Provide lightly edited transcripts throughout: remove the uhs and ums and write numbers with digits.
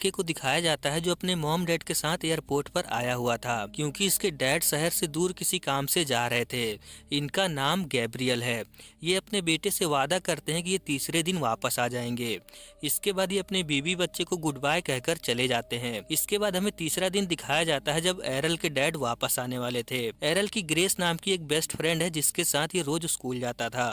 लड़के को दिखाया जाता है जो अपने मॉम डैड के साथ एयरपोर्ट पर आया हुआ था क्योंकि इसके डैड शहर से दूर किसी काम से जा रहे थे। इनका नाम गैब्रियल है। ये अपने बेटे से वादा करते हैं कि ये तीसरे दिन वापस आ जाएंगे। इसके बाद ये अपने बीवी बच्चे को गुड बाय कहकर चले जाते हैं। इसके बाद हमें तीसरा दिन दिखाया जाता है जब एरल के डैड वापस आने वाले थे। एरल की ग्रेस नाम की एक बेस्ट फ्रेंड है जिसके साथ ये रोज स्कूल जाता था।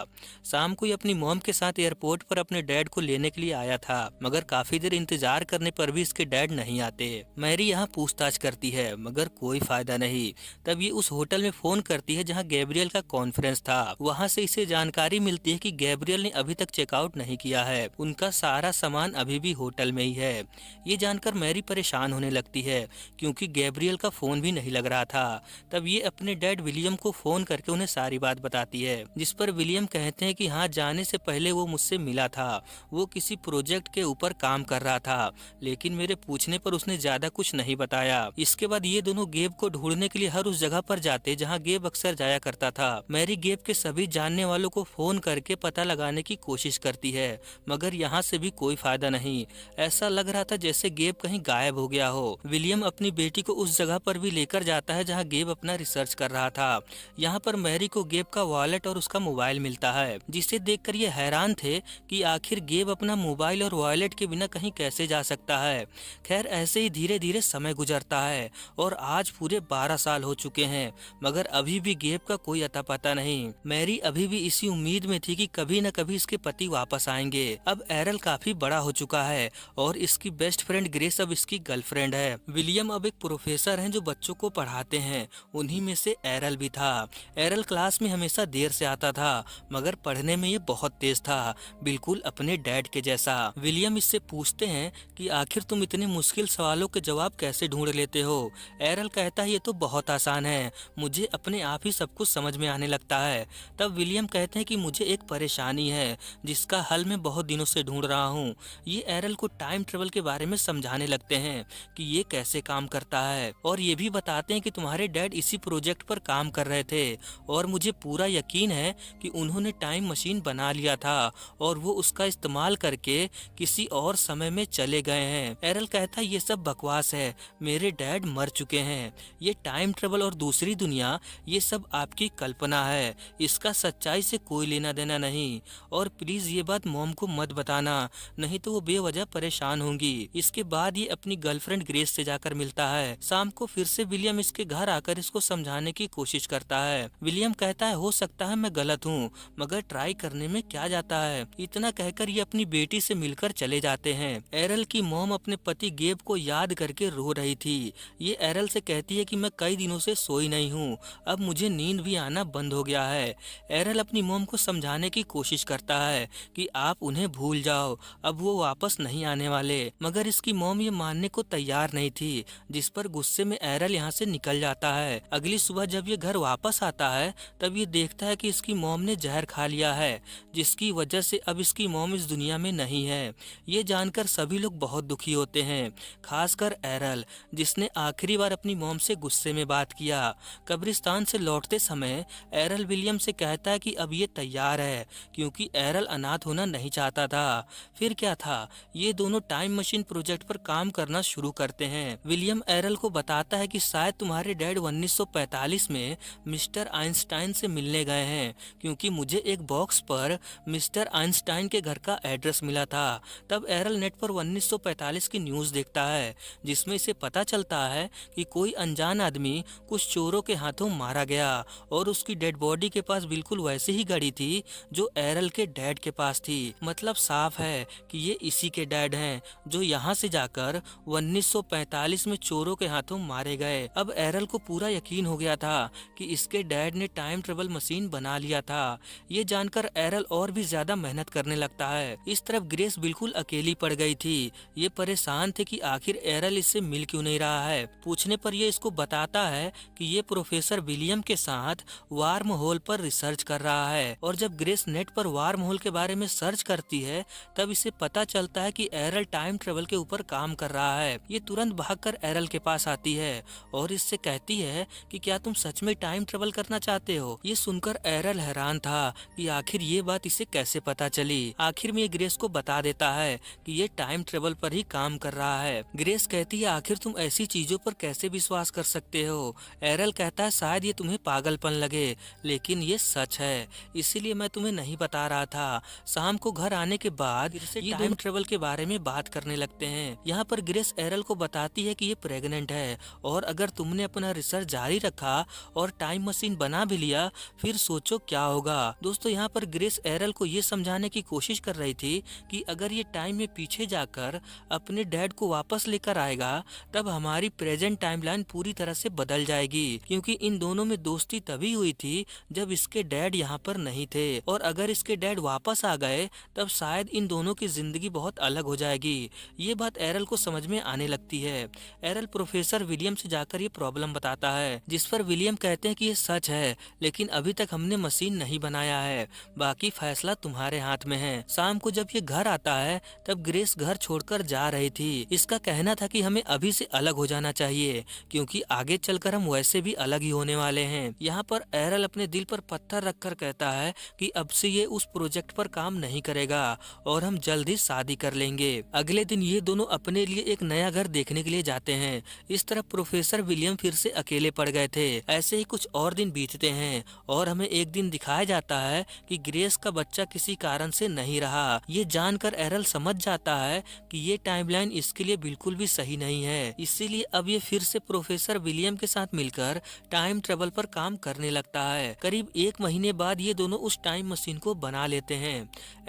शाम को ये अपनी मॉम के साथ एयरपोर्ट पर अपने डैड को लेने के लिए आया था, मगर काफी देर इंतजार करने पर भी इसके डैड नहीं आते। मैरी यहाँ पूछताछ करती है मगर कोई फायदा नहीं। तब ये उस होटल में फोन करती है जहाँ गैब्रियल का कॉन्फ्रेंस था। वहाँ से इसे जानकारी मिलती है कि गैब्रियल ने अभी तक चेकआउट नहीं किया है, उनका सारा सामान अभी भी होटल में ही है। ये जानकर मैरी परेशान होने लगती है क्योंकि गैब्रियल का फोन भी नहीं लग रहा था। तब ये अपने डैड विलियम को फोन करके उन्हें सारी बात बताती है, जिस पर विलियम कहते हैं कि हाँ, जाने से पहले वो मुझसे मिला था। वो किसी प्रोजेक्ट के ऊपर काम कर रहा था, लेकिन मेरे पूछने पर उसने ज्यादा कुछ नहीं बताया। इसके बाद ये दोनों गेब को ढूंढने के लिए हर उस जगह पर जाते जहाँ गेब अक्सर जाया करता था। मैरी गेब के सभी जानने वालों को फोन करके पता लगाने की कोशिश करती है, मगर यहाँ से भी कोई फायदा नहीं। ऐसा लग रहा था जैसे गेब कहीं गायब हो गया हो। विलियम अपनी बेटी को उस जगह पर भी लेकर जाता है जहाँ गेब अपना रिसर्च कर रहा था। यहाँ पर मैरी को गेब का वॉलेट और उसका मोबाइल मिलता है, जिसे देखकर ये हैरान थे कि आखिर गेब अपना मोबाइल और वॉलेट के बिना कहीं कैसे जा सकता है। खैर, ऐसे ही धीरे धीरे समय गुजरता है और आज पूरे 12 साल हो चुके हैं, मगर अभी भी गेब का कोई अता पता नहीं। मैरी अभी भी इसी उम्मीद में थी कि कभी न कभी इसके पति वापस आएंगे। अब एरल काफी बड़ा हो चुका है और इसकी बेस्ट फ्रेंड ग्रेस अब इसकी गर्लफ्रेंड है। विलियम अब एक प्रोफेसर हैं जो बच्चों को पढ़ाते हैं, उन्हीं में से एरल भी था। एरल क्लास में हमेशा देर से आता था, मगर पढ़ने में ये बहुत तेज था, बिल्कुल अपने डैड के जैसा। विलियम इससे पूछते हैं कि आखिर तुम इतने मुश्किल सवालों के जवाब कैसे ढूंढ लेते हो। एरल कहता है ये तो बहुत आसान है, मुझे अपने आप ही सब कुछ समझ में आने लगता है। तब विलियम कहते हैं कि मुझे एक परेशानी है जिसका हल मैं बहुत दिनों से ढूंढ रहा हूँ। ये एरल को टाइम ट्रेवल के बारे में समझाने लगते हैं कि ये कैसे काम करता है, और ये भी बताते हैं कि तुम्हारे डैड इसी प्रोजेक्ट पर काम कर रहे थे और मुझे पूरा यकीन है कि उन्होंने टाइम मशीन बना लिया था और वो उसका इस्तेमाल करके किसी और समय में चले गए हैं। एरल कहता है ये सब बकवास है, मेरे डैड मर चुके हैं। ये टाइम ट्रेवल और दूसरी दुनिया, ये सब आपकी कल्पना है, इसका सच्चाई से कोई लेना देना नहीं। और प्लीज ये बात मॉम को मत बताना, नहीं तो वो बेवजह परेशान होंगी। इसके बाद ये अपनी गर्लफ्रेंड ग्रेस से जाकर मिलता है। शाम को फिर से विलियम इसके घर आकर इसको समझाने की कोशिश करता है। विलियम कहता है हो सकता है मैं गलत हूँ, मगर ट्राई करने में क्या जाता है। इतना कहकर ये अपनी बेटी से मिलकर चले जाते हैं। एरल की मॉम अपने पति गेब को याद करके रो रही थी। ये एरल से कहती है कि मैं कई दिनों से सोई नहीं हूँ, अब मुझे नींद भी आना बंद हो गया है। एरल अपनी मॉम को समझाने की कोशिश करता है कि आप उन्हें भूल जाओ, अब वो वापस नहीं आने वाले, मगर इसकी मॉम ये मानने को तैयार नहीं थी, जिस पर गुस्से में एरल यहाँ से निकल जाता है। अगली सुबह जब ये घर वापस आता है तब ये देखता है कि इसकी मॉम ने जहर खा लिया है, जिसकी वजह से अब इसकी मॉम इस दुनिया में नहीं है। ये जानकर सभी लोग बहुत दुखी होते हैं, खासकर एरल, जिसने आखिरी बार अपनी मॉम से गुस्से में बात किया। कब्रिस्तान से लौटते समय एरल विलियम से कहता है कि अब ये तैयार है, क्योंकि एरल अनाथ होना नहीं चाहता था। फिर क्या था, ये दोनों टाइम मशीन प्रोजेक्ट पर काम करना शुरू करते हैं। विलियम एरल को बताता है कि शायद तुम्हारे डैड 1945 में मिस्टर आइंस्टाइन से मिलने गए हैं, क्योंकि मुझे एक बॉक्स पर मिस्टर आइंस्टाइन के घर का एड्रेस मिला था। तब एरल नेट पर 1945 की न्यूज़ देखता है, जिसमें इसे पता चलता है कि कोई अनजान आदमी कुछ चोरों के हाथों मारा गया और उसकी डेड बॉडी के पास बिल्कुल वैसी ही घड़ी थी जो एरल के डैड के पास थी। मतलब साफ है कि ये इसी के डैड हैं जो यहाँ से जाकर 1945 में चोरों के हाथों मारे गए। अब एरल को पूरा यकीन हो गया था कि इसके डैड ने टाइम ट्रेवल मशीन बना लिया था। ये जानकर एरल और भी ज्यादा मेहनत करने लगता है। इस तरफ ग्रेस बिल्कुल अकेली पड़ गई थी। ये परेशान थे कि आखिर एरल इससे मिल क्यों नहीं रहा है। पूछने पर ये इसको बताता है कि ये प्रोफेसर विलियम के साथ वार्म होल पर रिसर्च कर रहा है, और जब ग्रेस नेट पर वार्म होल के बारे में सर्च करती है तब इसे पता चलता है कि एरल टाइम ट्रेवल के ऊपर काम कर रहा है। ये तुरंत भागकर एरल के पास आती है और इससे कहती है कि क्या तुम सच में टाइम ट्रेवल करना चाहते हो। ये सुनकर एरल हैरान था कि आखिर ये बात इसे कैसे पता चली। आखिर में ये ग्रेस को बता देता है कि ये टाइम ट्रेवल पर ही काम कर रहा है। ग्रेस कहती है आखिर तुम ऐसी चीजों पर कैसे विश्वास कर सकते हो। एरल कहता है शायद ये तुम्हें पागलपन लगे, लेकिन ये सच है, इसीलिए मैं तुम्हें नहीं बता रहा था। शाम को घर आने के बाद ये टाइम ट्रेवल के बारे में बात करने लगते हैं। यहाँ पर ग्रेस एरल को बताती है कि ये प्रेग्नेंट है और अगर तुमने अपना रिसर्च जारी रखा और टाइम मशीन बना भी लिया फिर सोचो क्या होगा। दोस्तों यहाँ पर ग्रेस एरल को ये समझाने की कोशिश कर रही थी कि अगर ये टाइम में पीछे जाकर अपने डैड को वापस लेकर आएगा तब हमारी प्रेजेंट टाइमलाइन पूरी तरह से बदल जाएगी, क्योंकि इन दोनों में दोस्ती तभी हुई थी जब इसके डैड यहाँ पर नहीं थे और अगर इसके डैड वापस आ गए तब शायद इन दोनों की जिंदगी बहुत अलग हो जाएगी। ये बात एरल को समझ में आने लगती है। एरल प्रोफेसर विलियम से जाकर ये प्रॉब्लम बताता है, जिस पर विलियम कहते हैं कि ये सच है, लेकिन अभी तक हमने मशीन नहीं बनाया है, बाकी फैसला तुम्हारे हाथ में है। शाम को जब ये घर आता है तब ग्रेस घर छोड़कर जा रही थी। इसका कहना था कि हमें अभी से अलग हो जाना चाहिए, क्योंकि आगे चलकर हम वैसे भी अलग ही होने वाले हैं। यहाँ पर एरल अपने दिल पर पत्थर रखकर कहता है कि अब से ये उस प्रोजेक्ट पर काम नहीं करेगा और हम जल्द ही शादी कर लेंगे। अगले दिन ये दोनों अपने लिए एक नया घर देखने के लिए जाते हैं। इस तरह प्रोफेसर विलियम फिर से अकेले पड़ गए थे। ऐसे ही कुछ और दिन बीतते हैं और हमें एक दिन दिखाया जाता है कि ग्रेस का बच्चा किसी कारण से नहीं रहा। ये जानकर एरल समझ जाता है कि ये टाइमलाइन इसके लिए बिल्कुल भी सही नहीं है, इसीलिए अब ये फिर से प्रोफेसर विलियम के साथ मिलकर टाइम ट्रेवल पर काम करने लगता है। करीब 1 महीने बाद ये दोनों उस टाइम मशीन को बना लेते हैं।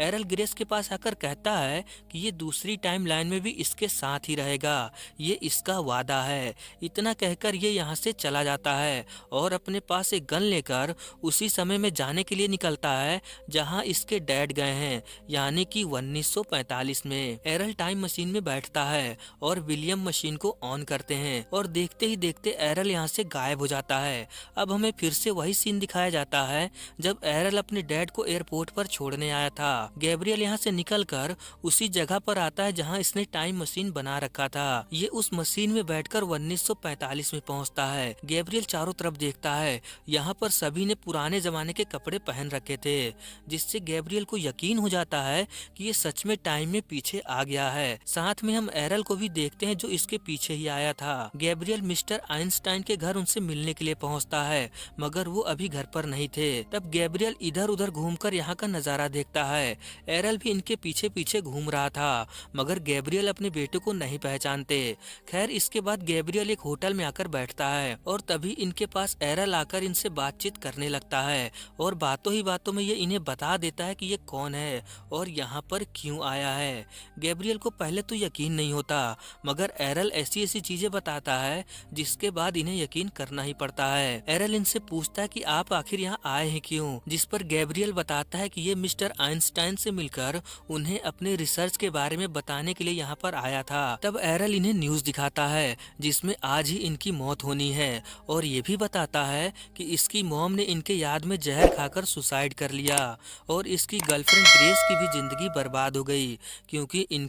एरल ग्रेस के पास आकर कहता है कि ये दूसरी टाइम लाइन में भी इसके साथ ही रहेगा, ये इसका वादा है। इतना कहकर ये यहाँ से चला जाता है और अपने पास एक गन लेकर उसी समय में जाने के लिए निकलता है जहाँ इसके डैड गए हैं, यानी कि 1945 में। एरल टाइम मशीन में बैठता है और विलियम मशीन को ऑन करते हैं और देखते ही देखते एरल यहाँ से गायब हो जाता है। अब हमें फिर से वही सीन दिखाया जाता है जब एरल अपने डैड को एयरपोर्ट पर छोड़ने आया था। गैब्रियल यहाँ से निकलकर उसी जगह पर आता है जहाँ इसने टाइम मशीन बना रखा था। ये उस मशीन में बैठकर 1945 में पहुँचता है। गैब्रियल चारों तरफ देखता है, यहाँ पर सभी ने पुराने जमाने के कपड़े पहन रखे थे, जिससे गैब्रियल को यकीन हो जाता है कि ये सच में टाइम में पीछे आ गया है। साथ में हम एरल को भी देखते हैं जो इसके पीछे ही आया था। गैब्रियल मिस्टर आइंस्टाइन के घर उनसे मिलने के लिए पहुंचता है, मगर वो अभी घर पर नहीं थे। तब गैब्रियल इधर उधर घूमकर यहाँ का नजारा देखता है। एरल भी इनके पीछे पीछे घूम रहा था, मगर गैब्रियल अपने बेटे को नहीं पहचानते। खैर इसके बाद गैब्रियल एक होटल में आकर बैठता है और तभी इनके पास एरल आकर इनसे बातचीत करने लगता है और बातों ही बातों में ये इन्हें बता देता है कि ये कौन है और यहाँ पर क्यों आया है। गैब्रियल को पहले तो यकीन नहीं होता, मगर एरल ऐसी ऐसी चीजें बताता है जिसके बाद इन्हें यकीन करना ही पड़ता है। एरल इनसे पूछता है कि आप आखिर यहाँ आए हैं क्यों, जिस पर गैब्रियल बताता है कि ये मिस्टर आइंस्टाइन से मिलकर उन्हें अपने रिसर्च के बारे में बताने के लिए यहाँ पर आया था। तब एरल इन्हें न्यूज दिखाता है जिसमें आज ही इनकी मौत होनी है और ये भी बताता है कि इसकी मॉम ने इनके याद में जहर खाकर सुसाइड कर लिया और इसकी गर्लफ्रेंड ग्रेस की भी जिंदगी बर्बाद हो गई, क्योंकि इन